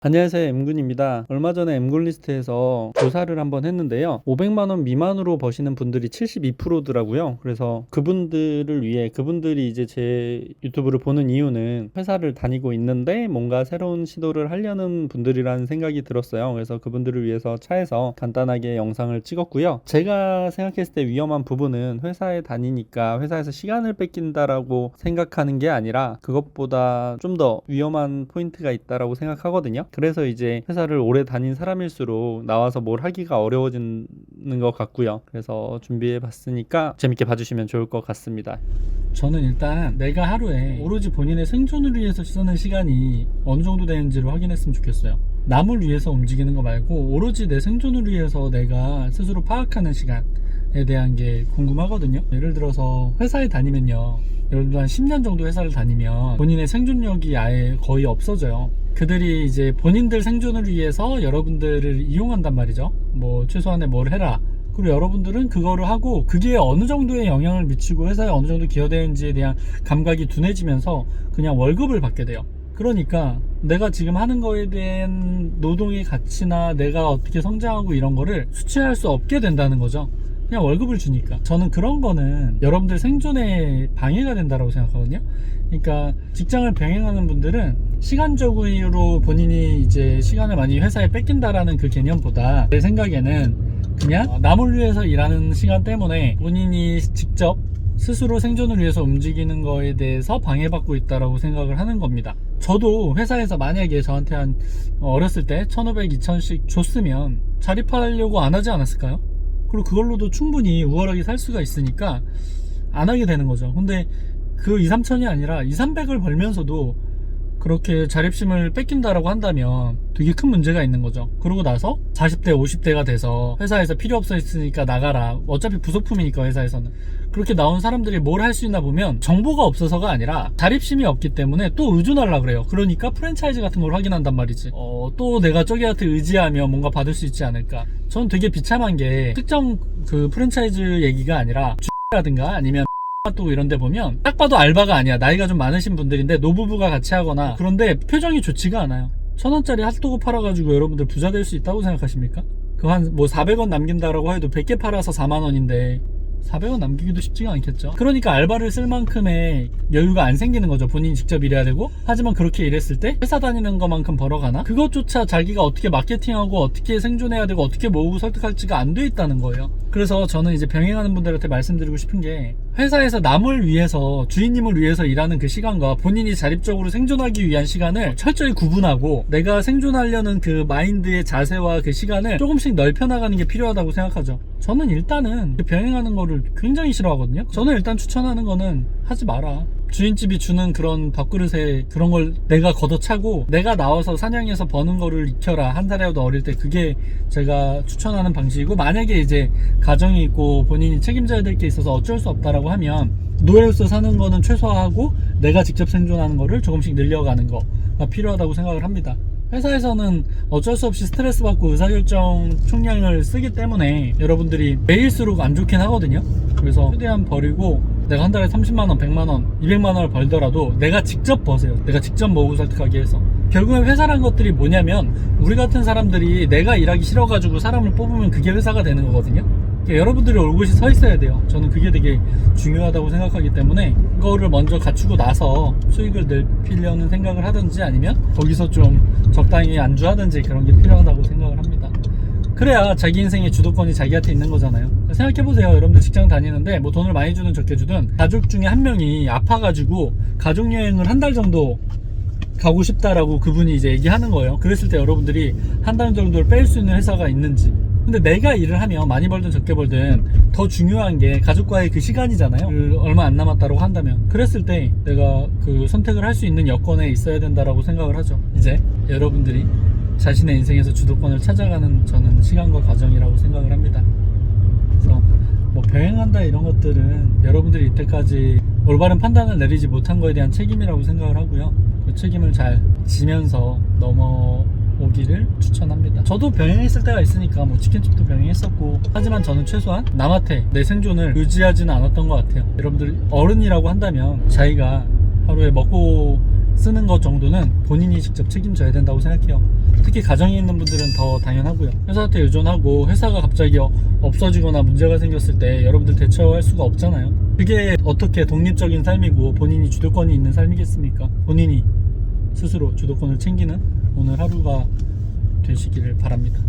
안녕하세요, M군입니다. 얼마 전에 M군리스트에서 조사를 한번 했는데요. 500만원 미만으로 버시는 분들이 72%더라고요. 그래서 그분들을 위해, 그분들이 이제 제 유튜브를 보는 이유는 회사를 다니고 있는데 뭔가 새로운 시도를 하려는 분들이라는 생각이 들었어요. 그래서 그분들을 위해서 차에서 간단하게 영상을 찍었고요. 제가 생각했을 때 위험한 부분은 회사에 다니니까 회사에서 시간을 뺏긴다라고 생각하는 게 아니라 그것보다 좀 더 위험한 포인트가 있다라고 생각하거든요. 그래서 이제 회사를 오래 다닌 사람일수록 나와서 뭘 하기가 어려워지는 것 같고요. 그래서 준비해 봤으니까 재밌게 봐주시면 좋을 것 같습니다. 저는 일단 내가 하루에 오로지 본인의 생존을 위해서 쓰는 시간이 어느 정도 되는지를 확인했으면 좋겠어요. 남을 위해서 움직이는 거 말고 오로지 내 생존을 위해서 내가 스스로 파악하는 시간에 대한 게 궁금하거든요. 예를 들어서 회사에 다니면요, 예를 들어 한 10년 정도 회사를 다니면 본인의 생존력이 아예 거의 없어져요. 그들이 이제 본인들 생존을 위해서 여러분들을 이용한단 말이죠. 뭐 최소한의 뭘 해라, 그리고 여러분들은 그거를 하고 그게 어느 정도의 영향을 미치고 회사에 어느 정도 기여되는지에 대한 감각이 둔해지면서 그냥 월급을 받게 돼요. 그러니까 내가 지금 하는 거에 대한 노동의 가치나 내가 어떻게 성장하고 이런 거를 수치할 수 없게 된다는 거죠. 그냥 월급을 주니까. 저는 그런 거는 여러분들 생존에 방해가 된다고 생각하거든요. 그러니까 직장을 병행하는 분들은 시간적으로 본인이 이제 시간을 많이 회사에 뺏긴다라는 그 개념보다 내 생각에는 그냥 남을 위해서 일하는 시간 때문에 본인이 직접 스스로 생존을 위해서 움직이는 거에 대해서 방해받고 있다라고 생각을 하는 겁니다. 저도 회사에서 만약에 저한테 한 어렸을 때 1,500, 2,000씩 줬으면 자립하려고 안 하지 않았을까요? 그리고 그걸로도 충분히 우월하게 살 수가 있으니까 안 하게 되는 거죠. 근데 그 2, 3천이 아니라 2, 300을 벌면서도 그렇게 자립심을 뺏긴다라고 한다면 되게 큰 문제가 있는 거죠. 그러고 나서 40대, 50대가 돼서 회사에서 필요 없어 있으니까 나가라. 어차피 부속품이니까 회사에서는. 그렇게 나온 사람들이 뭘 할 수 있나 보면 정보가 없어서가 아니라 자립심이 없기 때문에 또 의존하려고 그래요. 그러니까 프랜차이즈 같은 걸 확인한단 말이지. 또 내가 저기한테 의지하면 뭔가 받을 수 있지 않을까. 전 되게 비참한 게 특정 그 프랜차이즈 얘기가 아니라 라든가 아니면 또 이런 데 보면 딱 봐도 알바가 아니야. 나이가 좀 많으신 분들인데 노부부가 같이 하거나 그런데 표정이 좋지가 않아요. 1,000원짜리 핫도그 팔아가지고 여러분들 부자 될 수 있다고 생각하십니까? 그 한 뭐 400원 남긴다라고 해도 100개 팔아서 4만원인데 400원 남기기도 쉽지가 않겠죠. 그러니까 알바를 쓸 만큼의 여유가 안 생기는 거죠. 본인이 직접 일해야 되고. 하지만 그렇게 일했을 때 회사 다니는 것만큼 벌어가나? 그것조차 자기가 어떻게 마케팅하고 어떻게 생존해야 되고 어떻게 모으고 설득할지가 안 돼 있다는 거예요. 그래서 저는 이제 병행하는 분들한테 말씀드리고 싶은 게, 회사에서 남을 위해서, 주인님을 위해서 일하는 그 시간과 본인이 자립적으로 생존하기 위한 시간을 철저히 구분하고 내가 생존하려는 그 마인드의 자세와 그 시간을 조금씩 넓혀나가는 게 필요하다고 생각하죠. 저는 일단은 병행하는 거를 굉장히 싫어하거든요. 저는 일단 추천하는 거는 하지 마라. 주인집이 주는 그런 밥그릇에 그런 걸 내가 걷어차고 내가 나와서 사냥해서 버는 거를 익혀라. 한 살이라도 어릴 때. 그게 제가 추천하는 방식이고, 만약에 이제 가정이 있고 본인이 책임져야 될 게 있어서 어쩔 수 없다라고 하면 노예로서 사는 거는 최소화하고 내가 직접 생존하는 거를 조금씩 늘려가는 거가 필요하다고 생각을 합니다. 회사에서는 어쩔 수 없이 스트레스 받고 의사결정 총량을 쓰기 때문에 여러분들이 매일수록 안 좋긴 하거든요. 그래서 최대한 버리고 내가 한 달에 30만원, 100만원, 200만원을 벌더라도 내가 직접 버세요. 내가 직접 모으고 설득하기 위해서. 결국엔 회사란 것들이 뭐냐면, 우리 같은 사람들이 내가 일하기 싫어가지고 사람을 뽑으면 그게 회사가 되는 거거든요. 그러니까 여러분들이 얼굴이 서 있어야 돼요. 저는 그게 되게 중요하다고 생각하기 때문에 그거를 먼저 갖추고 나서 수익을 넓히려는 생각을 하든지 아니면 거기서 좀 적당히 안주하든지 그런 게 필요하다고 생각을 합니다. 그래야 자기 인생의 주도권이 자기한테 있는 거잖아요. 생각해보세요. 여러분들 직장 다니는데 뭐 돈을 많이 주든 적게 주든 가족 중에 한 명이 아파가지고 가족여행을 한 달 정도 가고 싶다라고 그분이 이제 얘기하는 거예요. 그랬을 때 여러분들이 한 달 정도를 뺄 수 있는 회사가 있는지. 근데 내가 일을 하면 많이 벌든 적게 벌든 더 중요한 게 가족과의 그 시간이잖아요. 얼마 안 남았다고 한다면, 그랬을 때 내가 그 선택을 할 수 있는 여건에 있어야 된다라고 생각을 하죠. 이제 여러분들이 자신의 인생에서 주도권을 찾아가는 저는 시간과 과정이라고 생각을 합니다. 그래서 뭐 병행한다 이런 것들은 여러분들이 이때까지 올바른 판단을 내리지 못한 거에 대한 책임이라고 생각을 하고요. 그 책임을 잘 지면서 넘어오기를 추천합니다. 저도 병행했을 때가 있으니까 뭐 치킨집도 병행했었고, 하지만 저는 최소한 남한테 내 생존을 의지하지는 않았던 것 같아요. 여러분들 어른이라고 한다면 자기가 하루에 먹고 쓰는 것 정도는 본인이 직접 책임져야 된다고 생각해요. 특히 가정에 있는 분들은 더 당연하고요. 회사한테 의존하고 회사가 갑자기 없어지거나 문제가 생겼을 때 여러분들 대처할 수가 없잖아요. 그게 어떻게 독립적인 삶이고 본인이 주도권이 있는 삶이겠습니까? 본인이 스스로 주도권을 챙기는 오늘 하루가 되시기를 바랍니다.